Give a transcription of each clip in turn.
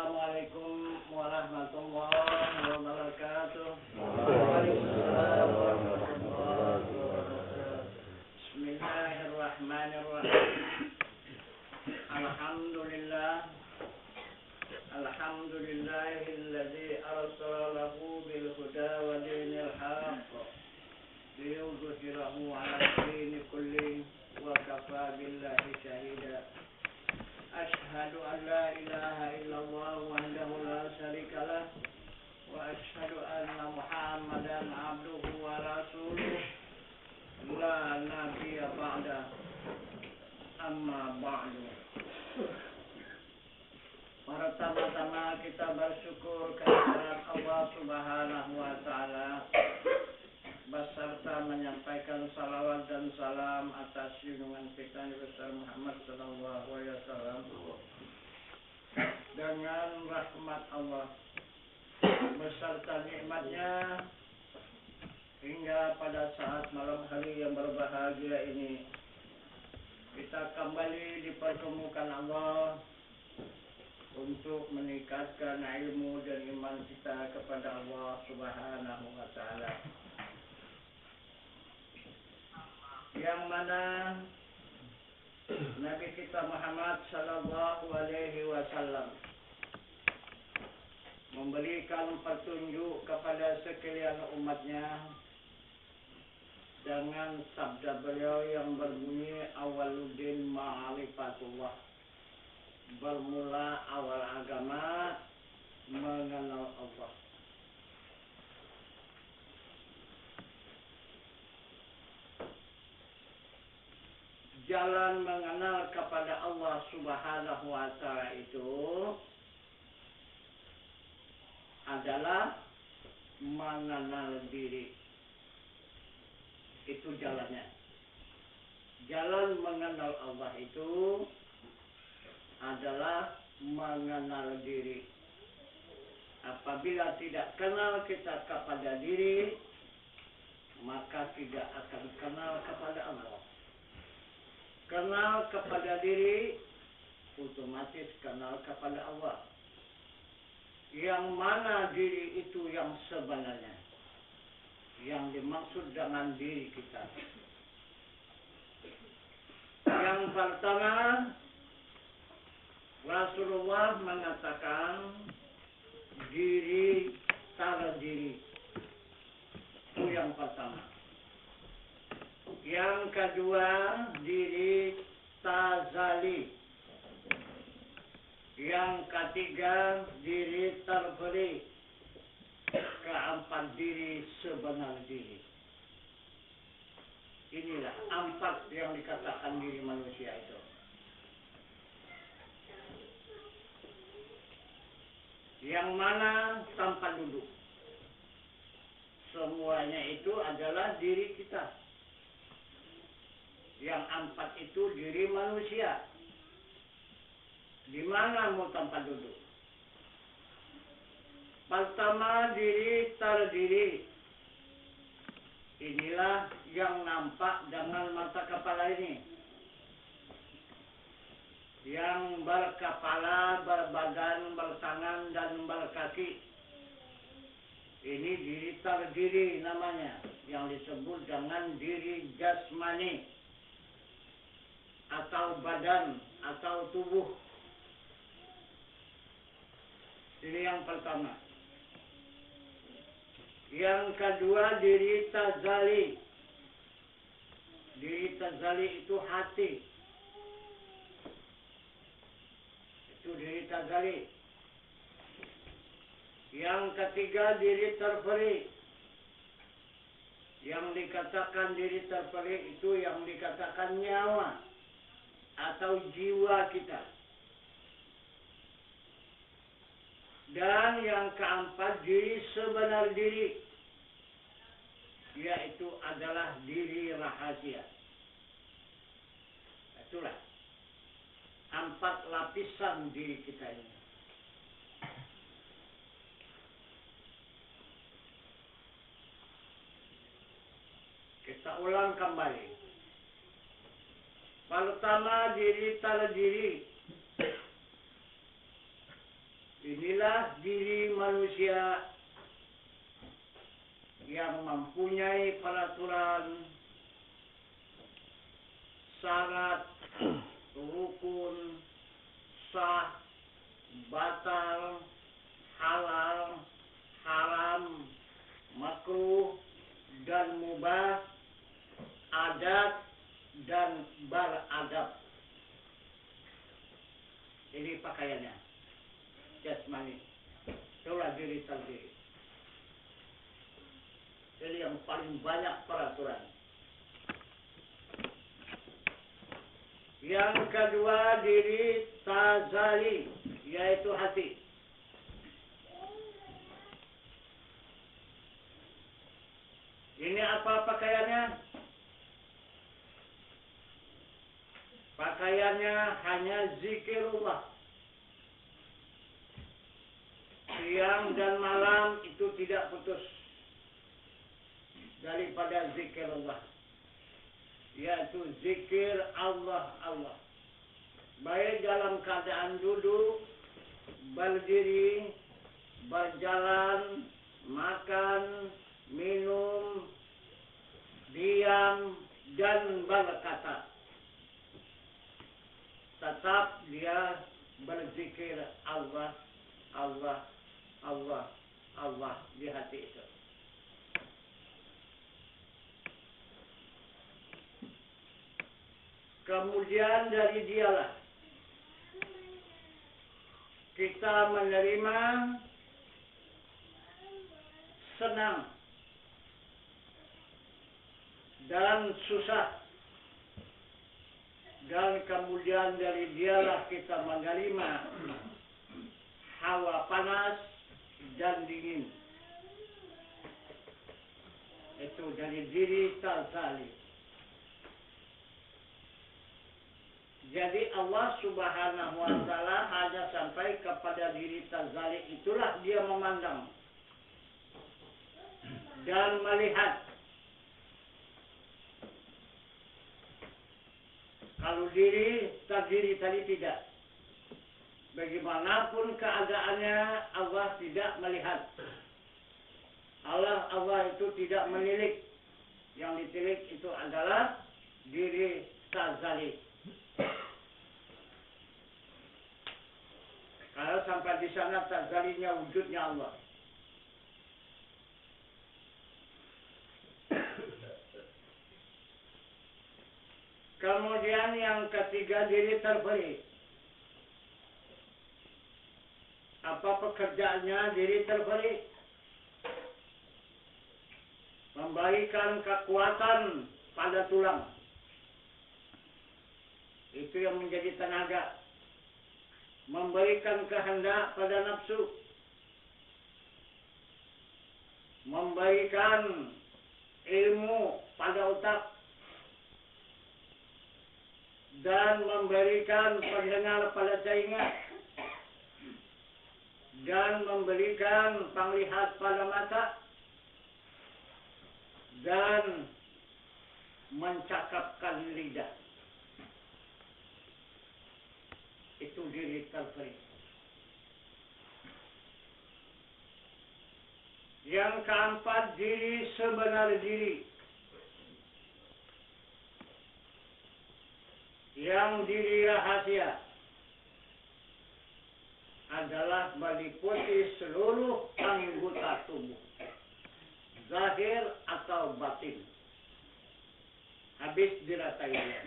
Assalamualaikum warahmatullahi wabarakatuh. Waalaikumsalam warahmatullahi wabarakatuh. Bismillahirrahmanirrahim. Alhamdulillah. Alhamdulillahilladzi arsalahu bil huda wa dinil haqq liyudhhirahu 'ala ad-dini kullihi wa kafa billahi shahida. Ashhadu an la ilaha illallah wahdahu la syarika lah wa ashhadu anna Muhammadan abduhu wa rasuluh la nabiyya ba'da. Amma ba'du. Pertama-tama kita bersyukur kehadirat Allah Subhanahu wa taala beserta menyampaikan salawat dan salam atas junjungan kita Nabi besar Muhammad sallallahu alaihi wasallam. Dengan rahmat Allah beserta nikmatnya hingga pada saat malam hari yang berbahagia ini kita kembali dipertemukan Allah untuk meningkatkan ilmu dan iman kita kepada Allah Subhanahu wa taala. Yang mana Nabi kita Muhammad sallallahu alaihi wasallam memberikan petunjuk kepada sekalian umatnya dengan sabda beliau yang berbunyi awaluddin ma'rifatullah, bermula awal agama mengenal Allah. Jalan mengenal kepada Allah Subhanahu wa taala itu adalah mengenal diri. Itu jalannya. Jalan mengenal Allah itu adalah mengenal diri. Apabila tidak kenal kita kepada diri, maka tidak akan kenal kepada Allah. Kenal kepada diri, otomatis kenal kepada Allah. Yang mana diri itu yang sebenarnya, yang dimaksud dengan diri kita. Yang pertama, Rasulullah mengatakan diri tara diri. Itu yang pertama. Yang kedua, diri tazali. Yang ketiga, diri terberi. Keempat, diri sebenar diri. Inilah empat yang dikatakan diri manusia itu. Yang mana tanpa duduk. Semuanya itu adalah diri kita. Yang empat itu diri manusia. Di mana mau tanpa duduk? Pertama, diri terdiri. Inilah yang nampak dengan mata kepala ini. Yang berkepala, berbadan, bertangan, dan berkaki. Ini diri terdiri namanya. Yang disebut dengan diri jasmani. Atau badan, atau tubuh. Ini yang pertama. Yang kedua, diri tazali. Diri tazali itu hati. Itu diri tazali. Yang ketiga, diri terperi. Yang dikatakan diri terperi itu yang dikatakan nyawa atau jiwa kita. Dan yang keempat, diri sebenar diri, yaitu adalah diri rahasia. Itulah empat lapisan diri kita ini. Kita ulang kembali. Pertama, diri terdiri. Ini inilah diri manusia yang mempunyai peraturan, syarat, rukun, sah, batal, halal, haram, makruh, dan mubah, adat, dan beradab. Ini pakaiannya, jasmani. Itulah diri sendiri. Ini yang paling banyak peraturan. Yang kedua diri tazali, yaitu hati. Ini apa pakaiannya? Pakaiannya hanya zikirullah. Siang dan malam itu tidak putus daripada zikirullah, yaitu zikir Allah. Baik dalam keadaan duduk, berdiri, berjalan, makan, minum, diam, dan berkata. Tetap dia berzikir Allah di hati itu. Kemudian dari dialah kita menerima senang dan susah, dan kemudian dari dialah kita menerima hawa panas dan dingin. Itu dari diri tazali. Jadi Allah Subhanahu wa ta'ala hanya sampai kepada diri tazali, itulah dia memandang dan melihat. Kalau diri tadi tidak. Bagaimanapun keadaannya, Allah tidak melihat. Allah itu tidak menilik. Yang ditilik itu adalah diri tazali. Kalau sampai di sana tazalinya wujudnya Allah. Kemudian yang ketiga diri terperi. Apa pekerjaannya diri terperi? Memberikan kekuatan pada tulang. Itu yang menjadi tenaga. Memberikan kehendak pada nafsu. Memberikan ilmu pada otak. Dan memberikan pendengar pada telinga. Dan memberikan penglihat pada mata. Dan mencakapkan lidah. Itu diri terperi. Yang keempat diri sebenar diri. Yang diri rahasia adalah meliputi seluruh anggota tubuh, zahir atau batin. Habis diratai dia.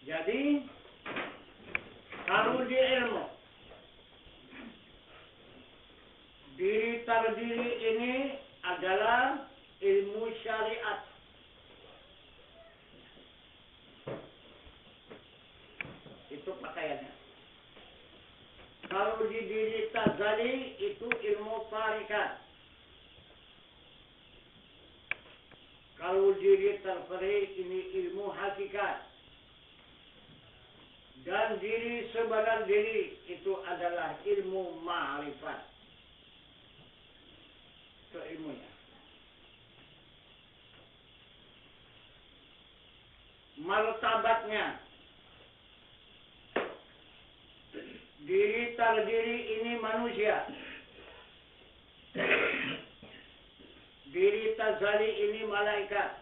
Jadi kalau di ilmu diri terdiri ini adalah ilmu syariat. Itu pakaiannya. Kalau di diri tazali itu ilmu tarikat. Kalau diri terperi ini ilmu hakikat. Dan diri sebenar diri itu adalah ilmu ma'rifat. Itu ilmunya. terdiri ini manusia. Diri tazali ini malaikat.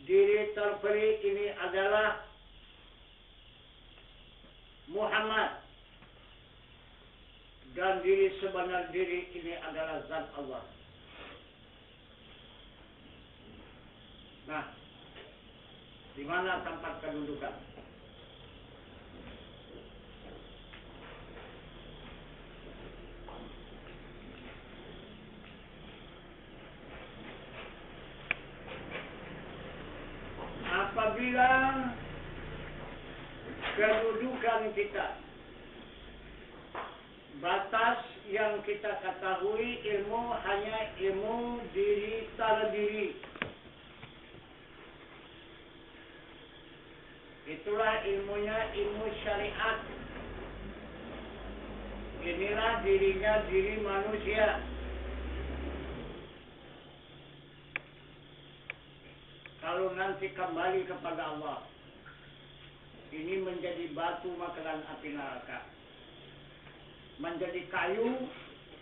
Diri terperi ini adalah Muhammad. Dan diri sebenar diri ini adalah zat Allah. Nah, di mana tempat kedudukan? Apabila kedudukan kita, batas yang kita ketahui ilmu hanya ilmu diri terdiri. Itulah ilmunya ilmu syariat. Inilah dirinya diri manusia. Kalau nanti kembali kepada Allah, ini menjadi batu makanan api neraka, menjadi kayu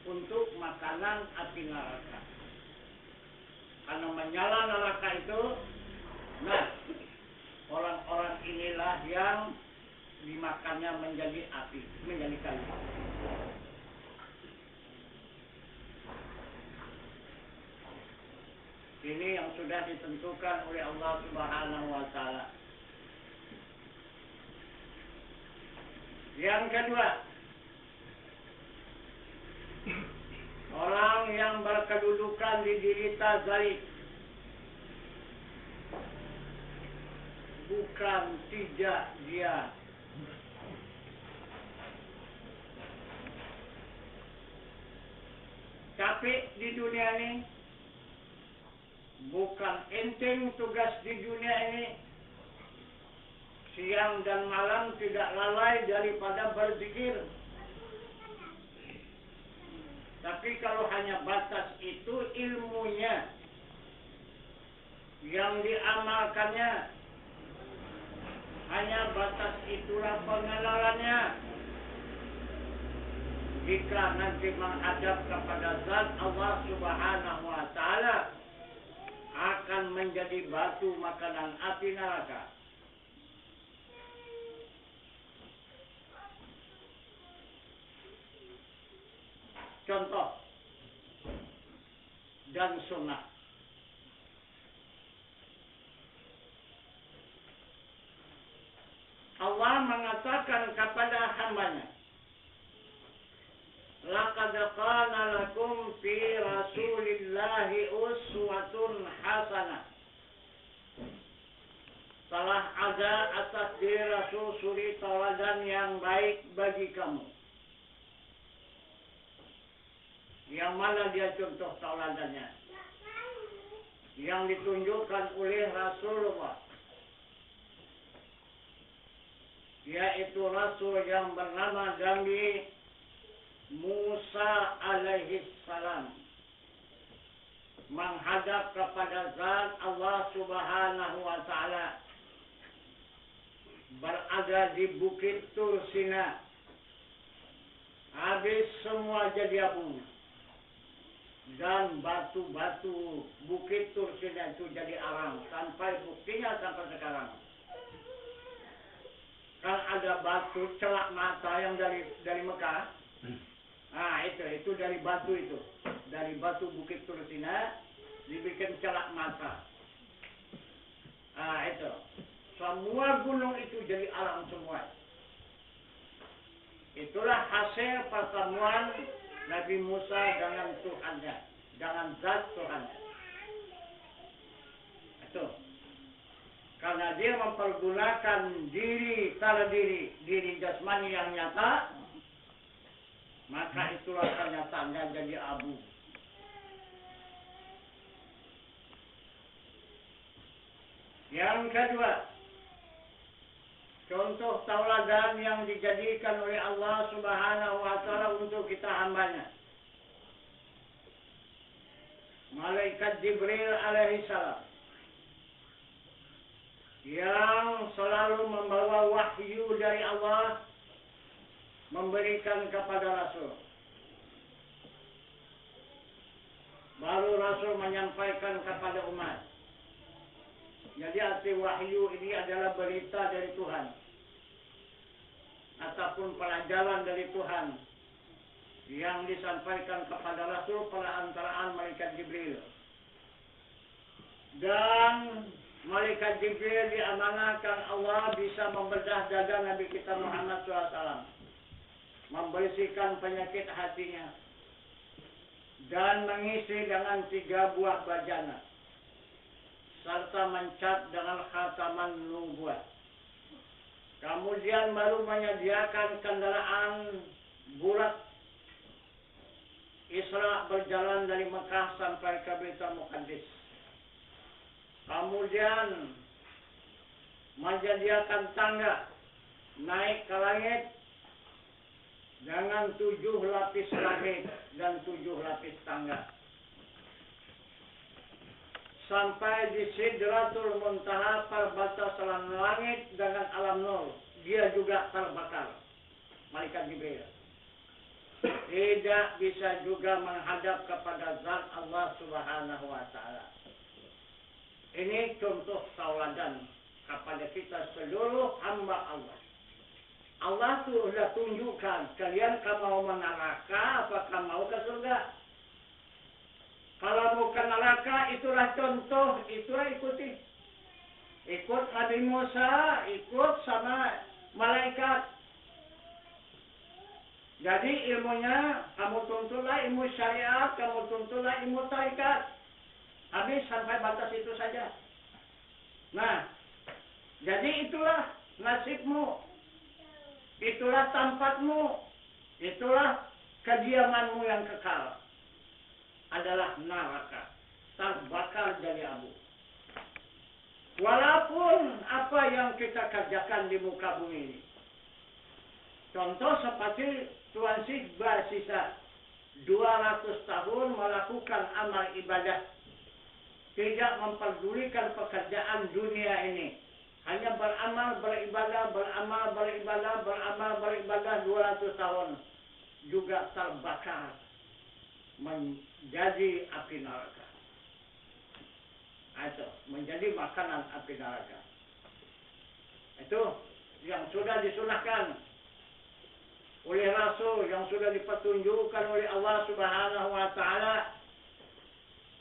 untuk makanan api neraka. Karena menyala neraka itu, nah orang-orang inilah yang dimakannya menjadi api, menjadi kayu. Ini yang sudah ditentukan oleh Allah Subhanahu wa Ta'ala. Yang kedua, orang yang berkedudukan di diri tazali bukan tidak dia capek di dunia ini, bukan enteng tugas di dunia ini, siang dan malam tidak lalai daripada berzikir. Tapi kalau hanya batas itu ilmunya yang diamalkannya, hanya batas itulah pengenalannya. Jika nanti menghadap kepada zat Allah Subhanahu wa Ta'ala, akan menjadi batu makanan api neraka. Contoh dan sunnah. Allah mengatakan kepada hambanya, laqad kana lakum fi rasulillahi uswatun hasanah. Telah ada atas diri Rasul suri tauladan yang baik bagi kamu. Yang mana dia contoh tauladannya? Yang ditunjukkan oleh Rasulullah, yaitu Rasul yang bernama Nabi Musa alaihi salam, menghadap kepada zat Allah Subhanahu wa Ta'ala, berada di Bukit Tur Sina. Habis semua jadi abu, dan batu-batu Bukit Tur Sina itu jadi arang, sampai buktinya sampai sekarang. Kan ada batu celak mata yang dari Mekah. Nah, itu dari batu itu. Dari batu Bukit Tur Sina dibikin celak mata. Nah, itu. Semua gunung itu jadi arang semua. Itulah hasil pertemuan Nabi Musa dengan Tuhannya, dengan zat Tuhannya. Itu. Karena dia mempergunakan diri terdiri, diri jasmani yang nyata, maka itulah kenyataannya jadi abu. Yang kedua, contoh tauladan yang dijadikan oleh Allah Subhanahu wa Ta'ala untuk kita hambanya. Malaikat Jibril alaihi salam. yang selalu membawa wahyu dari Allah memberikan kepada Rasul. Baru Rasul menyampaikan kepada umat. Jadi arti wahyu ini adalah berita dari Tuhan ataupun pelajaran dari Tuhan yang disampaikan kepada Rasul perantaraan malaikat Jibril. Dan malaikat Jibril diamanahkan Allah bisa membedah dada Nabi kita Muhammad SAW, membersihkan penyakit hatinya, dan mengisi dengan 3 buah bajana, serta mencat dengan khataman nubuat. Kemudian baru menyediakan kendaraan bulat Isra berjalan dari Mekah sampai ke Baitul Muqaddis. Kemudian menyediakan tangga naik ke langit dengan 7 lapis langit dan 7 lapis tangga. Sampai di Sidratul Muntaha, perbatasan langit dengan alam nur, dia juga terbakar. Malaikat Jibril tidak bisa juga menghadap kepada zat Allah Subhanahu wa Ta'ala. Ini contoh tauladan kepada kita seluruh hamba Allah. Allah sudah tunjukkan, kalian mau ke neraka apakah mau ke surga. Kalau mau ke neraka, itulah contoh, itulah ikuti. Ikut Nabi Musa, ikut sama malaikat. Jadi ilmunya, kamu tuntutlah ilmu syariat, kamu tuntutlah ilmu tarikat. Habis sampai batas itu saja. Nah, jadi itulah nasibmu. Itulah tempatmu. Itulah kediamanmu yang kekal. Adalah neraka. Terbakar jadi abu. Walaupun apa yang kita kerjakan di muka bumi ini. Contoh seperti Tuan Syekh bersisa 200 tahun melakukan amal ibadah. Tidak memperdulikan pekerjaan dunia ini. Hanya beramal, beribadah, beramal, beribadah, beramal, beribadah 200 tahun. Juga terbakar. Menjadi api neraka. Itu. Menjadi makanan api neraka. Itu yang sudah disunahkan oleh Rasul, yang sudah dipetunjukkan oleh Allah Subhanahu wa Ta'ala.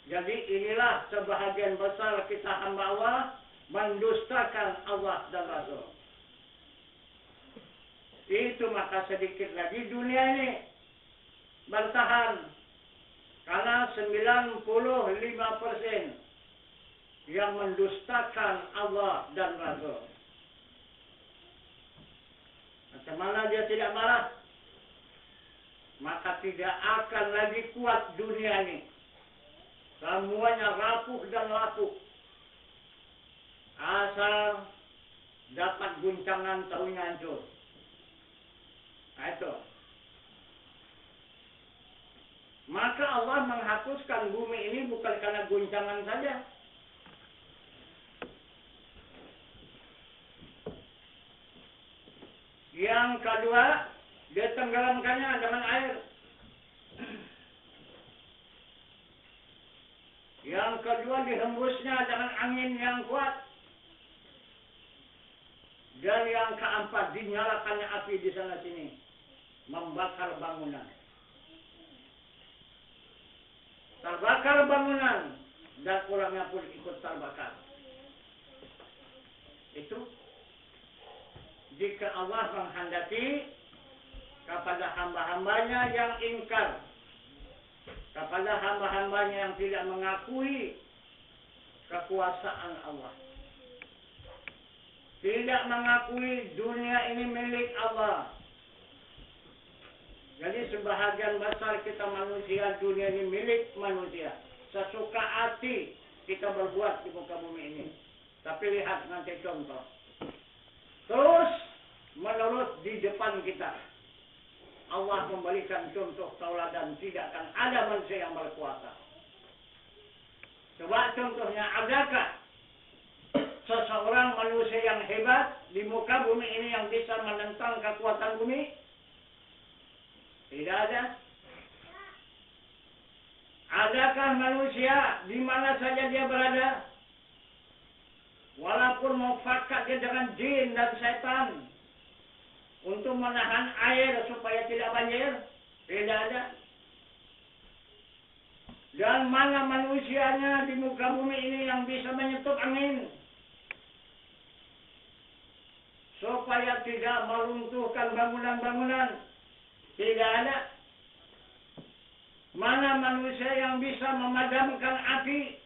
Jadi inilah sebahagian besar kita hamba Allah mendustakan Allah dan Rasul. Itu maka sedikit lagi dunia ini bertahan. Karena 95% yang mendustakan Allah dan Rasul. Macam mana dia tidak marah? Maka tidak akan lagi kuat dunia ini. Semuanya rapuh dan lapuk. Asal dapat guncangan tahunya hancur. Nah, itu. Maka Allah menghapuskan bumi ini bukan karena guncangan saja. Yang kedua, dia tenggelamkannya dengan air. Yang kedua, dihembusnya dengan angin yang kuat. Dan yang keempat, dinyalakannya api di sana sini, membakar bangunan. Terbakar bangunan dan orangnya pun ikut terbakar. Itu jika Allah menghendaki kepada hamba-hambanya yang ingkar, kepada hamba-hambanya yang tidak mengakui kekuasaan Allah, tidak mengakui dunia ini milik Allah. Jadi sebahagian besar kita manusia, dunia ini milik manusia. Sesuka hati kita berbuat di muka bumi ini. Tapi lihat nanti contoh. Terus menerus di depan kita. Allah memberikan contoh tauladan, tidak akan ada manusia yang berkuasa. Coba contohnya, adakah seseorang manusia yang hebat di muka bumi ini yang bisa menentang kekuatan bumi? Tidak ada. Adakah manusia di mana saja dia berada, walaupun mau fakat dia dengan jin dan setan untuk menahan air supaya tidak banjir? Tidak ada. Dan mana manusianya di muka bumi ini yang bisa menyetup angin supaya tidak meruntuhkan bangunan-bangunan? Tidak ada. Mana manusia yang bisa memadamkan api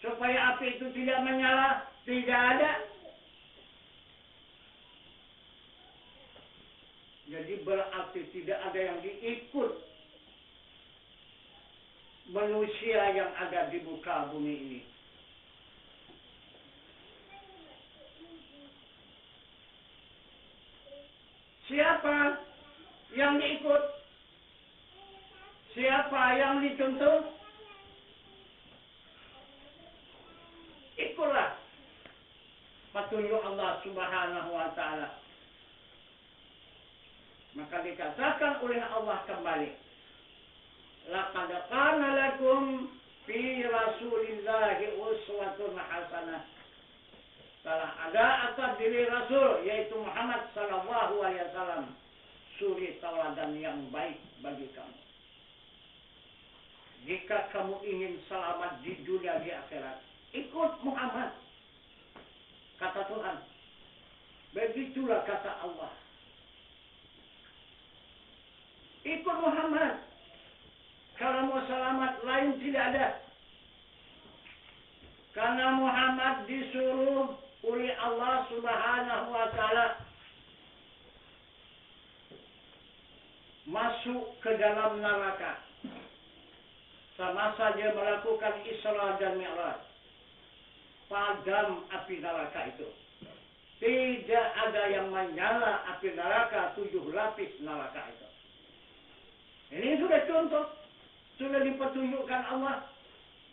supaya api itu tidak menyala? Tidak ada. Jadi berarti tidak ada yang diikut manusia yang ada di muka bumi ini. Siapa yang diikut? Siapa yang dicontoh? Ikutlah petunjuk Allah Subhanahu wa Ta'ala. Maka dikatakan oleh Allah kembali, laqad kana lakum fi Rasulillahi uswatun hasanah. Telah ada atas diri Rasul, yaitu Muhammad sallallahu alaihi wasallam, suri tauladan yang baik bagi kamu. Jika kamu ingin selamat di dunia di akhirat, ikut Muhammad, kata Tuhan. Begitulah kata Allah. Ikut Muhammad. Kalau mau selamat, lain tidak ada. Karena Muhammad disuruh oleh Allah Subhanahu wa Ta'ala masuk ke dalam neraka semasa dia melakukan Isra dan Mi'raj. Padam api neraka itu. Tidak ada yang menyala api neraka 7 lapis neraka itu. Ini sudah contoh, sudah dipetunjukkan Allah.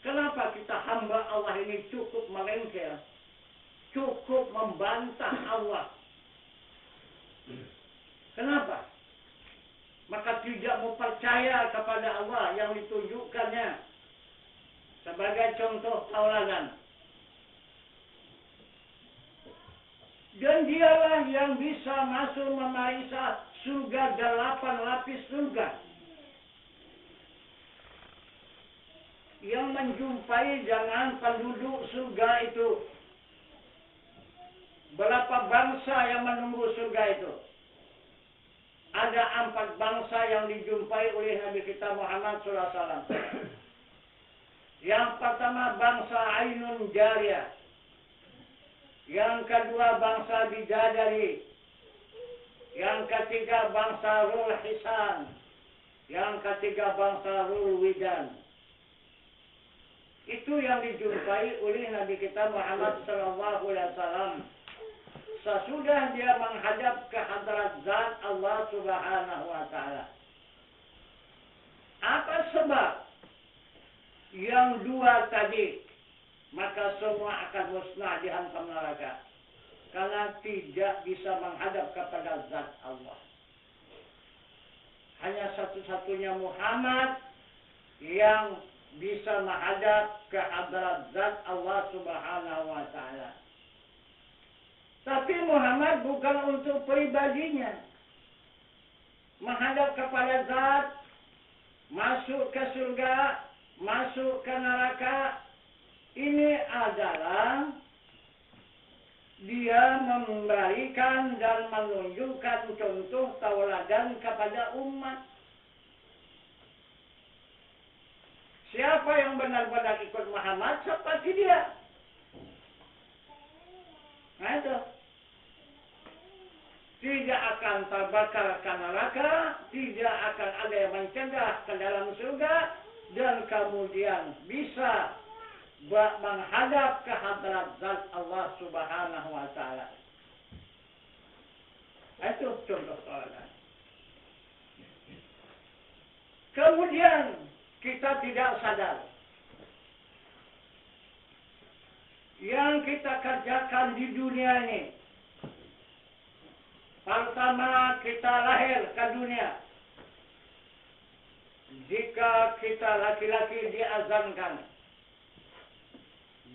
Kenapa kita hamba Allah ini cukup melengker, cukup membantah Allah? Kenapa? Maka tidak mau percaya kepada Allah yang ditunjukkannya sebagai contoh tauladan. Dan dialah yang bisa masuk memeriksa surga 8 lapis surga. Yang menjumpai jangan penduduk surga itu. Berapa bangsa yang menunggu surga itu? Ada 4 bangsa yang dijumpai oleh Nabi kita Muhammad SAW. Yang pertama bangsa Ainun Jariyah. Yang kedua bangsa Bidadari. Yang ketiga bangsa Rul Hisan. Yang ketiga bangsa Rul Widan. Itu yang dijumpai oleh Nabi kita Muhammad SAW. Sesudah dia menghadap ke hadrat zat Allah Subhanahu wa Ta'ala. Apa sebab yang 2 tadi? Maka semua akan musnah dihantam neraka. Karena tidak bisa menghadap kepada zat Allah. Hanya satu-satunya Muhammad yang bisa menghadap ke hadrat zat Allah Subhanahu wa Ta'ala. Tapi Muhammad bukan untuk pribadinya. Menghadap kepada zat, masuk ke surga, masuk ke neraka. Ini adalah dia memberikan dan menunjukkan contoh tauladan kepada umat. Siapa yang benar-benar ikut Muhammad seperti dia. Nah itu. Tidak akan terbakar ke neraka, tidak akan ada yang mencegah ke dalam surga, dan kemudian bisa menghadap ke hadrat zat Allah Subhanahu wa Ta'ala. Itu contoh tauladan. Kemudian kita tidak sadar yang kita kerjakan di dunia ini. Pertama kita lahir ke dunia. Jika kita laki-laki diazankan.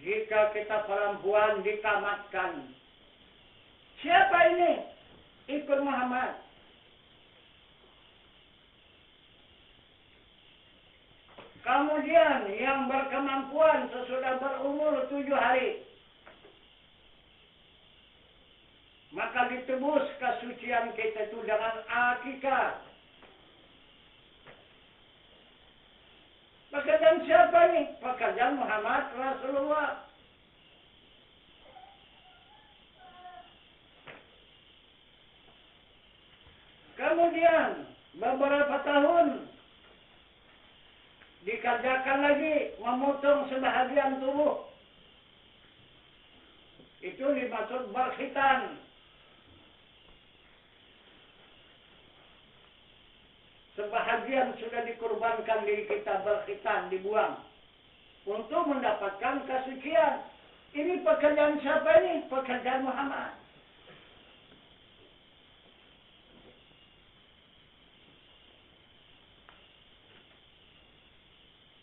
Jika kita perempuan ditamatkan. Siapa ini? Ikut Muhammad. Kemudian yang berkemampuan sesudah berumur 7 hari. Maka ditebus kesucian kita itu dengan akikah. Pekerjaan siapa ini? Pekerjaan Muhammad Rasulullah. Kemudian beberapa tahun dikerjakan lagi memotong sebahagian tubuh. Itu dimaksud berkhitan. Sebahagian sudah dikorbankan diri kita berkhitan, dibuang. Untuk mendapatkan kesucian. Ini pekerjaan siapa ini? Pekerjaan Muhammad.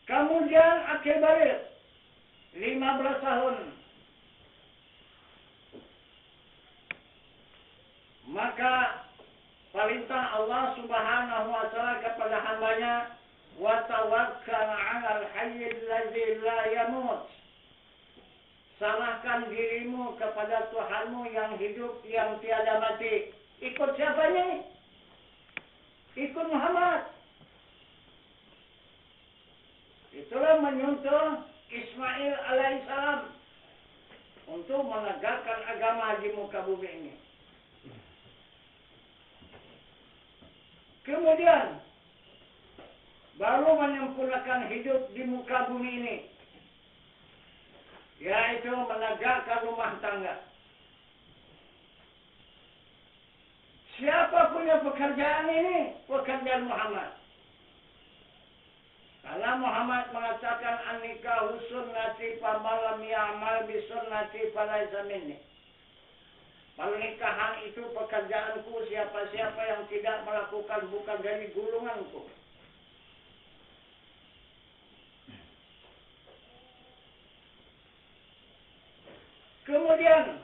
Kemudian akhir balik. 15 tahun. Maka perintah Allah Subhanahu wa taala kepada hambanya, wa tawakkal 'alal hayyil ladzi la yamut. Serahkan dirimu kepada Tuhanmu yang hidup, yang tiada mati. Ikut siapa ini? Ikut Muhammad. Itulah menyuntun Ismail alaihissalam untuk menegakkan agama di muka bumi ini. Kemudian baru menyempurnakan hidup di muka bumi ini, yaitu menegakkan rumah tangga. Siapa punya pekerjaan ini? Pekerjaan Muhammad. Karena Muhammad mengatakan an-nikahu sunnati faman lam ya'mal bi sunnati falaysa minni. Pernikahan itu pekerjaanku, siapa-siapa yang tidak melakukan bukan dari golonganku. Kemudian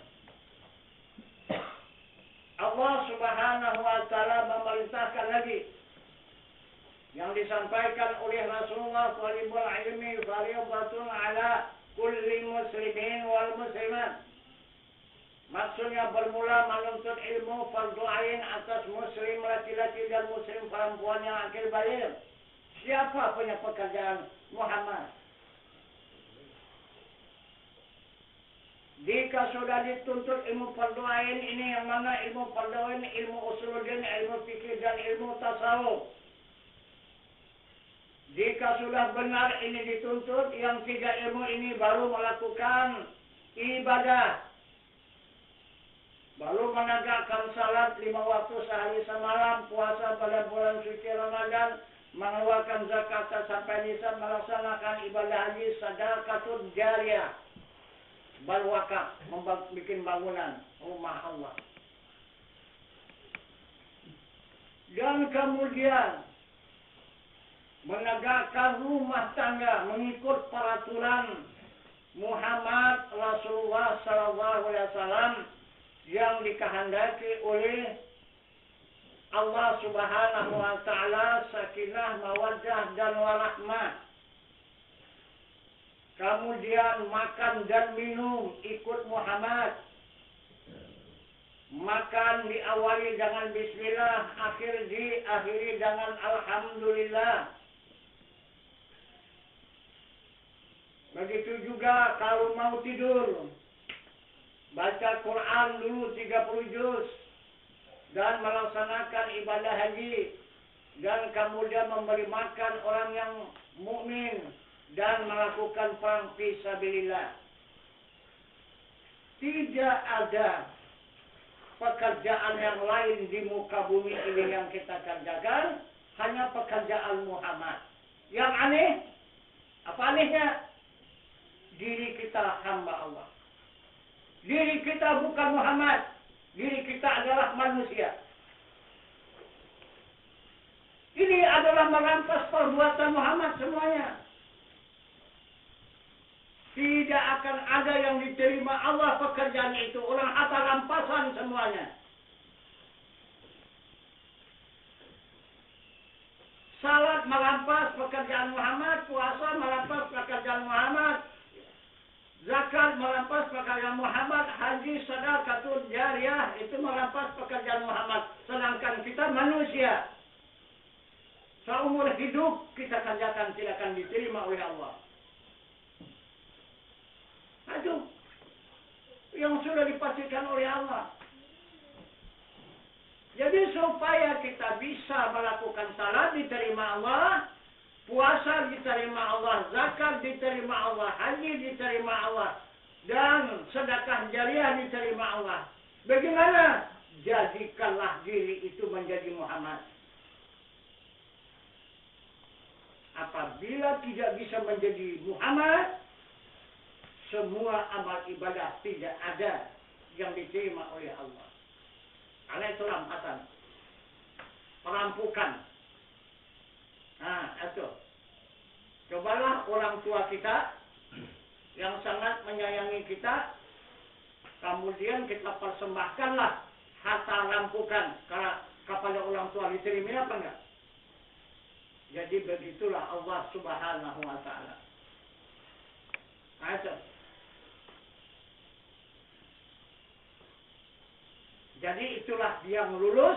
Allah Subhanahu wa taala memerintahkan lagi yang disampaikan oleh Rasulullah talibul ilmi fardhatun ala kulli muslimin wal muslimat. Maksudnya bermula menuntut ilmu fardu ain atas muslim laki-laki dan muslim perempuan yang akhir balik. Siapa punya pekerjaan? Muhammad. Jika sudah dituntut ilmu fardu ain ini, yang mana ilmu fardu ain, ilmu usuluddin, ilmu fikih dan ilmu tasawuf. Jika sudah benar ini dituntut, yang 3 ilmu ini baru melakukan ibadah. Baru menegakkan salat 5 waktu sehari semalam, puasa pada bulan suci Ramadan, mengeluarkan zakat sampai nisab, melaksanakan ibadah haji, sedekah jariyah, berwakaf, membuat bangunan rumah Allah. Dan kemudian menegakkan rumah tangga mengikut peraturan Muhammad Rasulullah SAW yang dikehendaki oleh Allah Subhanahu wa taala, sakinah, mawaddah dan warahmah. Kemudian makan dan minum ikut Muhammad. Makan diawali dengan bismillah, diakhiri dengan alhamdulillah. Begitu juga kalau mau tidur, baca Quran dulu 30 juz dan melaksanakan ibadah haji, dan kemudian memberi makan orang yang mukmin dan melakukan perang fisabilillah. Tidak ada pekerjaan yang lain di muka bumi ini yang kita kerjakan, hanya pekerjaan Muhammad. Yang aneh, apa anehnya? Diri kita hamba Allah. Diri kita bukan Muhammad. Diri kita adalah manusia. Ini adalah merampas perbuatan Muhammad semuanya. Tidak akan ada yang diterima Allah pekerjaan itu. Orang harta rampasan semuanya. Salat merampas pekerjaan Muhammad. Puasa merampas pekerjaan Muhammad. Zakat merampas pekerjaan Muhammad. Haji, sedekah, jariah itu merampas pekerjaan Muhammad. Sedangkan kita manusia. Seumur hidup kita kerjakan tidak akan diterima oleh Allah. Itu yang sudah dipastikan oleh Allah. Jadi supaya kita bisa melakukan salat diterima Allah, puasa diterima Allah, zakat diterima Allah, haji diterima Allah, dan sedekah jariah diterima Allah. Bagaimana? Jadikanlah diri itu menjadi Muhammad. Apabila tidak bisa menjadi Muhammad, semua amal ibadah tidak ada yang diterima oleh Allah. Karena itu rampasan, perampukan. Nah, itu. Cobalah orang tua kita yang sangat menyayangi kita, kemudian kita persembahkanlah harta rampukan kepada orang tua, diterima apa enggak? Jadi begitulah Allah Subhanahu wa Ta'ala. Nah, itu. Jadi itulah yang lulus,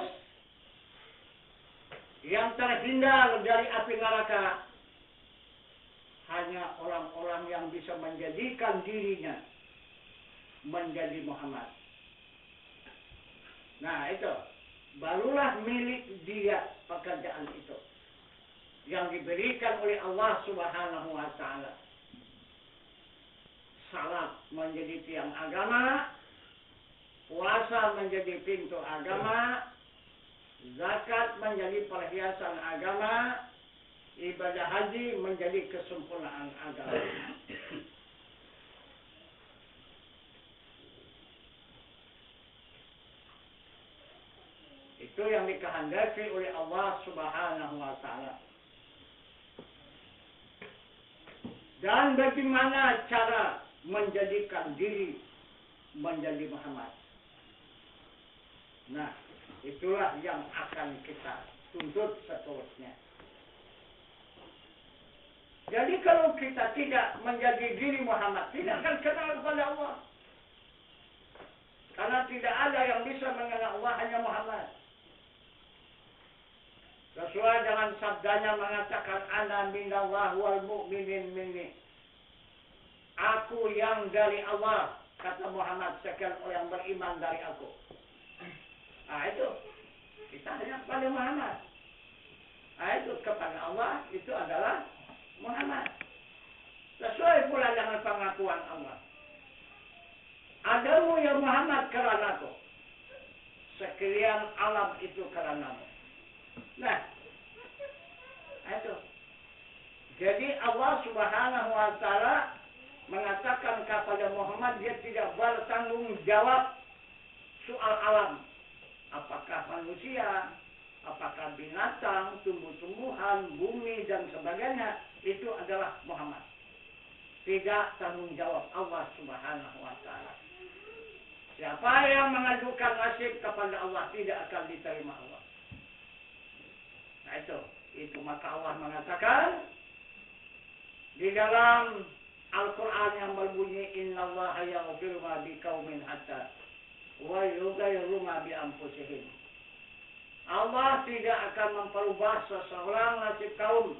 yang terhindar dari api neraka. Hanya orang-orang yang bisa menjadikan dirinya menjadi Muhammad. Nah itu, barulah milik dia pekerjaan itu. Yang diberikan oleh Allah Subhanahu wa Ta'ala. Salat menjadi tiang agama, puasa menjadi pintu agama, zakat menjadi perhiasan agama, ibadah haji menjadi kesempurnaan agama. Itu yang dikehendaki oleh Allah Subhanahu wa Ta'ala. Dan bagaimana cara menjadikan diri menjadi Muhammad? Nah, itulah yang akan kita tuntut seterusnya. Jadi kalau kita tidak menjadi diri Muhammad, tidak akan kenal kepada Allah. Karena tidak ada yang bisa mengenal Allah, hanya Muhammad. Sesuai dengan sabdanya mengatakan, Ana minallah wal mu'minin minni. Aku yang dari Allah, kata Muhammad, sekian orang yang beriman dari aku. Nah itu, kita hanya kepada Muhammad. Nah itu, kepada Allah, itu adalah Muhammad. Sesuai pula dengan pengakuan Allah. Adamu ya Muhammad keranaku. Sekalian alam itu keranamu. Nah, itu. Jadi Allah Subhanahu wa Ta'ala mengatakan kepada Muhammad, dia tidak bertanggung jawab soal alam. Apakah manusia, apakah binatang, tumbuh-tumbuhan, bumi, dan sebagainya, itu adalah Muhammad. Tidak tanggung jawab Allah Subhanahu wa Ta'ala. Siapa yang mengajukan nasib kepada Allah tidak akan diterima Allah. Nah itu maka Allah mengatakan di dalam Al-Quran yang berbunyi, Innallaha yaghfiru ma biqaumin hatta wa yughayyiru ma bi anfusihim. Allah tidak akan memperubah seseorang nasib kaum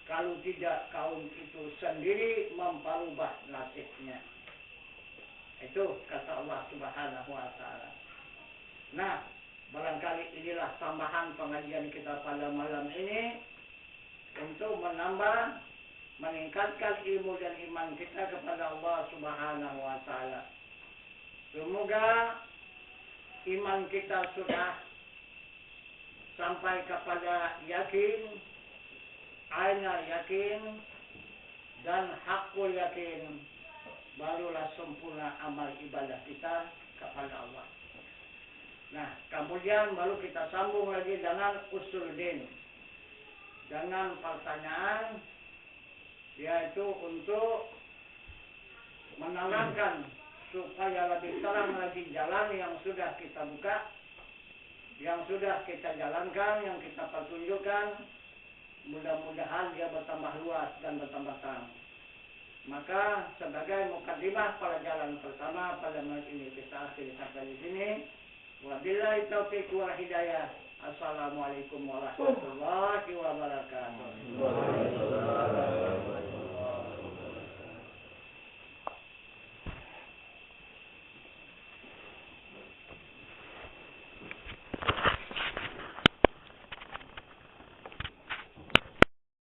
kalau tidak kaum itu sendiri memperubah nasibnya. Itu kata Allah Subhanahu wa Ta'ala. Nah, barangkali inilah tambahan pengajian kita pada malam ini untuk meningkatkan ilmu dan iman kita kepada Allah Subhanahu wa Ta'ala. Semoga iman kita sudah sampai kepada yakin, aina yakin, dan hakul yakin. barulah sempurna amal ibadah kita kepada Allah. Nah, kemudian baru kita sambung lagi dengan usuluddin, dengan pertanyaan, yaitu untuk menerangkan supaya lebih terang lagi jalan yang sudah kita buka, yang sudah kita jalankan, yang kita pertunjukkan. Mudah-mudahan dia bertambah luas dan bertambah terang. Maka sebagai mukadimah pelajaran pertama pada malam ini kita akhiri sampai di sini. Wabillahi taufiq wal hidayah. Assalamualaikum warahmatullahi wabarakatuh.